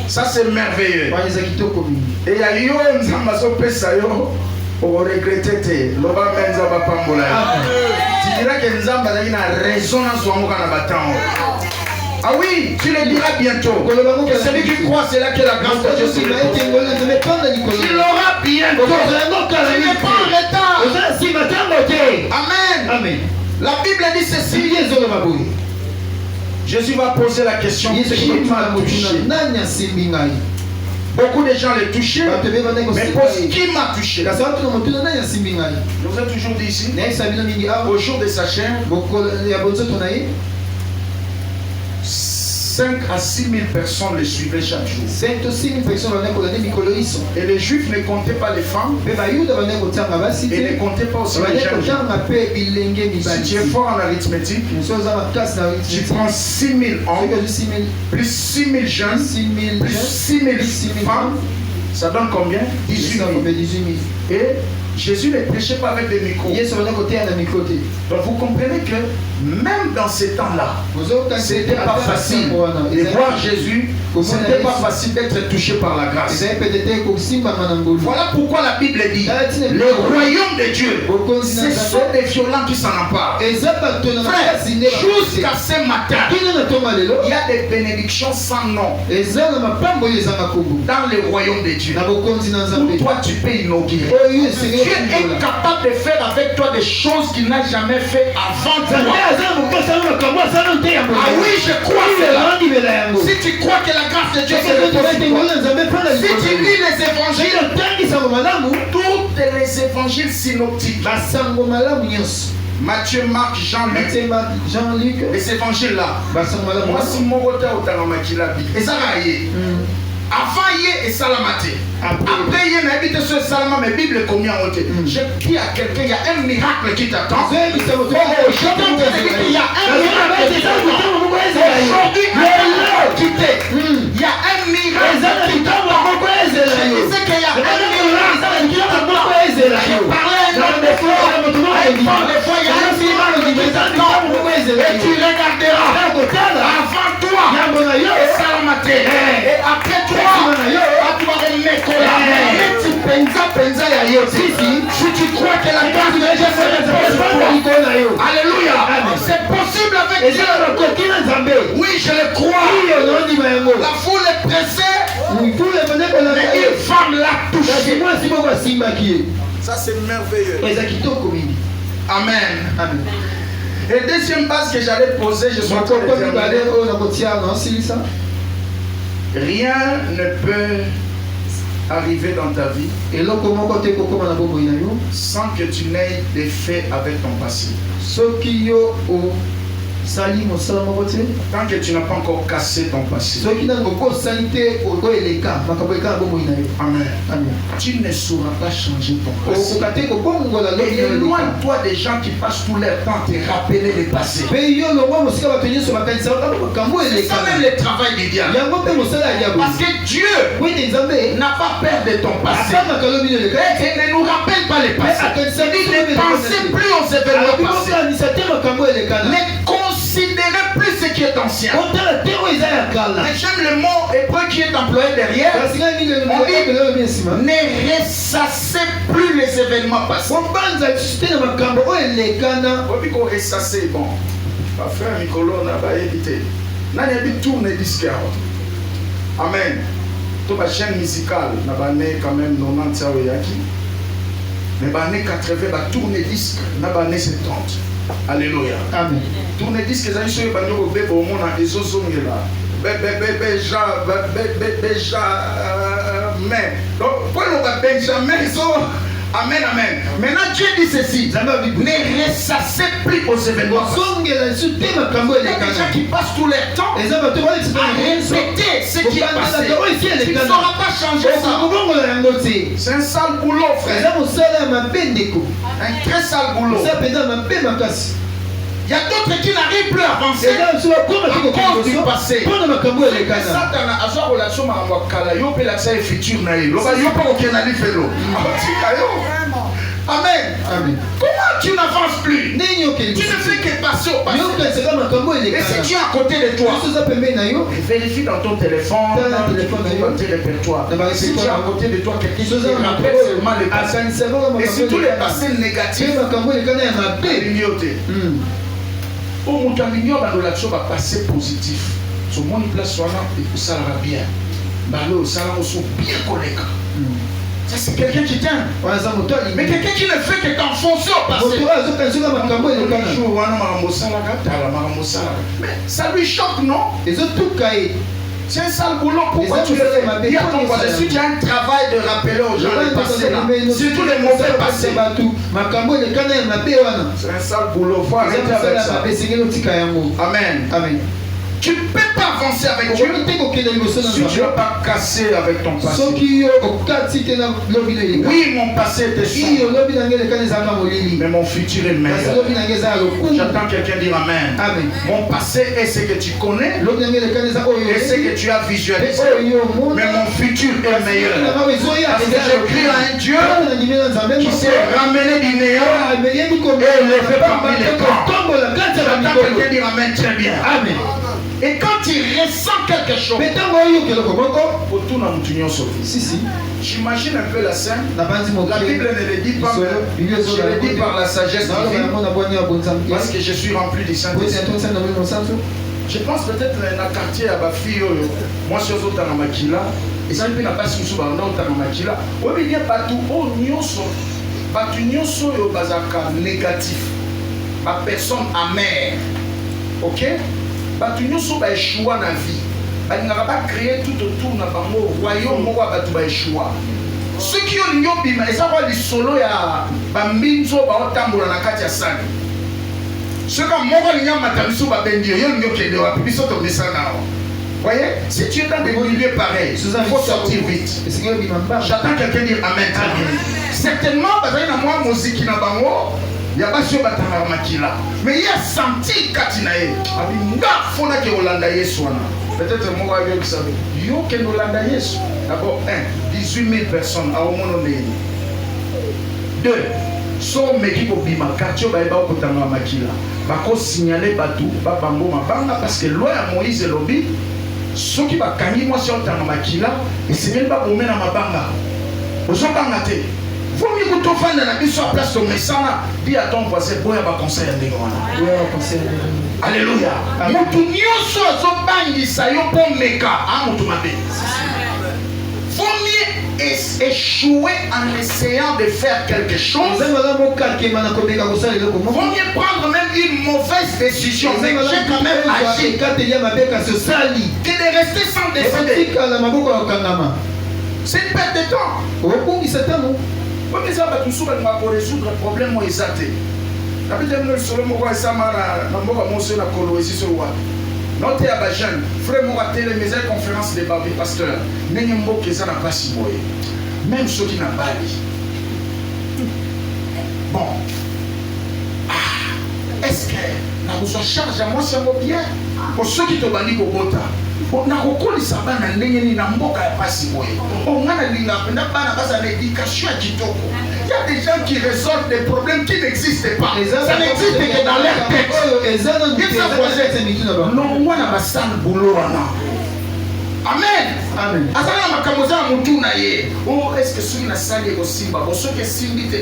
Ça c'est merveilleux. Et il y a yo nzambazo pesa yo pour regretter loba menza ba pambola. Tu diras que nzamba a une résonance au na batang. Ah oui, tu le diras bientôt. Que celui qui croit, c'est là que la grâce de Dieu se répand. Il aura bientôt. Tu n'es pas en retard. Amen. Amen. La Bible dit ceci. Jésus va poser la question. Qui m'a touché? Beaucoup de gens les touchent, mais pose qui m'a touché? Je vous ai toujours dit ici, au jour de sa chair, 5 à 6 000 personnes les suivaient chaque jour. Et les Juifs ne comptaient pas les femmes. Et ne comptaient pas aussi les jeunes. Si tu es fort en arithmétique, tu prends 6 000 hommes, plus 6 000 jeunes, plus 6 000 femmes, ça donne combien? 18 000. Et Jésus ne prêchait pas avec des micros. Donc vous comprenez que même dans ces temps-là, ce n'était pas facile de voir Jésus, ce n'était pas facile d'être touché par la grâce. Voilà pourquoi la Bible dit, le royaume de Dieu, ce sont des violents qui s'en emparent. Frère, jusqu'à ce matin, il y a des bénédictions sans nom dans le royaume de Dieu. Où toi tu peux inaugurer. Dieu est capable de faire avec toi des choses qu'il n'a jamais fait avant toi. Ah oui, je crois cela. Si tu crois que la grâce de Dieu se repose, si tu lis les évangiles, tous les évangiles synoptiques, Matthieu, Marc, Jean-Luc, les évangiles-là, moi si mon côté au Talamakila, et ça va y aller. Avant hier et salamate. Après hier n'a habité sur salama mais Bible combien on dit. Je dis à quelqu'un il y a un miracle qui t'attend. Il y a un miracle qui t'attend. Aujourd'hui il y a un miracle qui t'attend. Je disais qu'il y a un miracle qui t'attend. Je parlais à un homme de foi. Il y a un miracle qui t'attend. Et tu regarderas avant toi et salamate. Et après toi si tu crois que la grâce de Dieu se repose, alléluia, c'est possible avec Dieu. Oui, je le crois. La foule est pressée, mais une femme l'a touché. Ça c'est merveilleux. Amen. Et deuxième base que j'allais poser, je suis en train de terminer. Rien ne peut arriver dans ta vie sans que tu n'aies des faits avec ton passé. Tant que tu n'as pas encore cassé ton passé. Amen. Tu ne sauras pas changer ton passé. Et éloigne-toi des gens qui passent tout leur temps à te rappeler le passé. C'est ça même le travail du diable. Parce que Dieu n'a pas peur de ton passé. Et ne nous rappelle pas le passé. Il ne pensez plus aux événements passés. Considérez plus ce qui est ancien. Mais j'aime le mot hébreu qui est employé derrière. On dit, ne ressassez plus les événements passés. Ressasser, bon. Frère Nicolas n'a pas évité. N'a pas tourné disque. Amen. Toute la chaîne musicale n'a pas quand même 90 yaki. Mais bah 80 va tourner disque n'a pas 70. Alléluia. Amen. Tourner disque les amis sur le bandeau au bébé au monde à des autres mais donc pour le Benjamin ils ont amen amen. Maintenant Dieu dit ceci. Ne ressassez plus aux événements. Il y a des gens qui passent tout leur temps à répéter ce qui est passé. Tu ne sauras pas changer ça. C'est un sale boulot, frère. Un très sale boulot. Il y a d'autres qui n'arrivent plus à avancer à cause du passé. Satan a une relation avec Kala, il peut l'accès futur. Amen. Amen. Comment tu n'avances plus? Tu ne fais que passer au passé. Et si tu es à côté de toi, vérifie dans ton téléphone, dans ton répertoire. Si tu es à côté de toi, quelque chose qui rappelle seulement le passé. Et surtout les passés négatifs. Au Moutamignon, dans l'action va passer positif. Sur mon place, ça va bien. Ça va bien collègue. Ça c'est quelqu'un qui t'aime. Mais quelqu'un qui ne fait que t'enfoncer au passé. Mais ça lui choque, non? C'est un sale boulot. Pourquoi tu le fais? Dis à ton voisin, si tu as un travail de rappeler aux gens le passé, surtout les mauvais passés. C'est un sale boulot. Il faut arrêter avec ça. Amen. Amen. Tu ne peux pas avancer avec Dieu si tu n'as pas cassé avec ton passé. Oui, mon passé était sombre, mais mon futur est meilleur. J'attends quelqu'un dire Amen. Amen. Mon passé est ce que tu connais et ce que tu as visualisé, mais mon futur est meilleur. Parce que je crie à un Dieu qui s'est ramené du néant et élevé parmi les grands. J'attends quelqu'un dire Amen très bien. Amen. Et quand tu ressens quelque chose, j'imagine un peu la scène. La Bible ne le dit pas, mais je le dis par la sagesse divine, parce que je suis rempli du Saint-Esprit. Je pense peut-être dans un quartier à Bafi, moi je suis au Tanamakila, et ça ne peut pas se faire dans le Tanamakila. Il y a partout, négatif, ma personne amère. Ok? Batu nyonso ba échouer na vie. Ba n'avait pas créé tout autour na bango royaume moko batu ba échouer. Ceux qui ont l'union bima eza kwa lisolo ya ba mbinzo ba otambola na kati ya sani. Ceux comme moko linya matamiso ba bendi yo l'union kende wa biso to mesana. Voyez, si tu es dans des milieux pareils, il faut sortir vite. J'attends quelqu'un dire Amen. Certainement, parce que moi musique na bango. Il y a pas sûr batanga makila mais il y a senti katinae abinga fona ke Olanda Yesu wana peut-être moi yo qui savait yo ke Olanda Yesu d'abord 18 000 personnes à omono ndeni 2 so meki ko bima quartier ba eba ko tanga makila ba ko signaler batu ba bango mabanga parce que loi ya Moïse et lobi soki ba kangi moi sur tanga makila et c'est même pas bomé na mabanga ozo banga te. Faut mieux que tu fasses la vie sur la place de Messana. Dis à ton voisin, boya va conseiller à Ndegwana. Alléluia. Moutounio so bangi sa yo pour meka. Ah moutoumabé. Faut mieux échouer en essayant de faire quelque chose. Faut mieux prendre même une mauvaise décision. Mais j'ai quand même agi. Que de rester sans décider. C'est une perte de temps. Comme ça, tu peux résoudre le problème exacté. La Bible dit que le mot est samara, na mboka moso na kolo ici sur wa. Noté à Bajan, frère moi télé mes conférences de babi pasteur. Nenye mboka ça na pas si boye. Même ceux qui n'a pas dit. Bon. Est-ce que na vous charge à moi ça va bien? Pour ceux qui te bani bobota. Na kokolisa bana ndenge ni na mboka ya pasi boye. Ongana linga penda bana basa na éducation ya kitoko. Il y a des gens qui résolvent des problèmes qui n'existent pas. Ça n'existe que dans leur tête. Non, moi na basal boulot wana. Amen. Amen. Azana makambo za mutu na ye. Oh, est-ce que celui na sali ko simba? Bo soki simbi te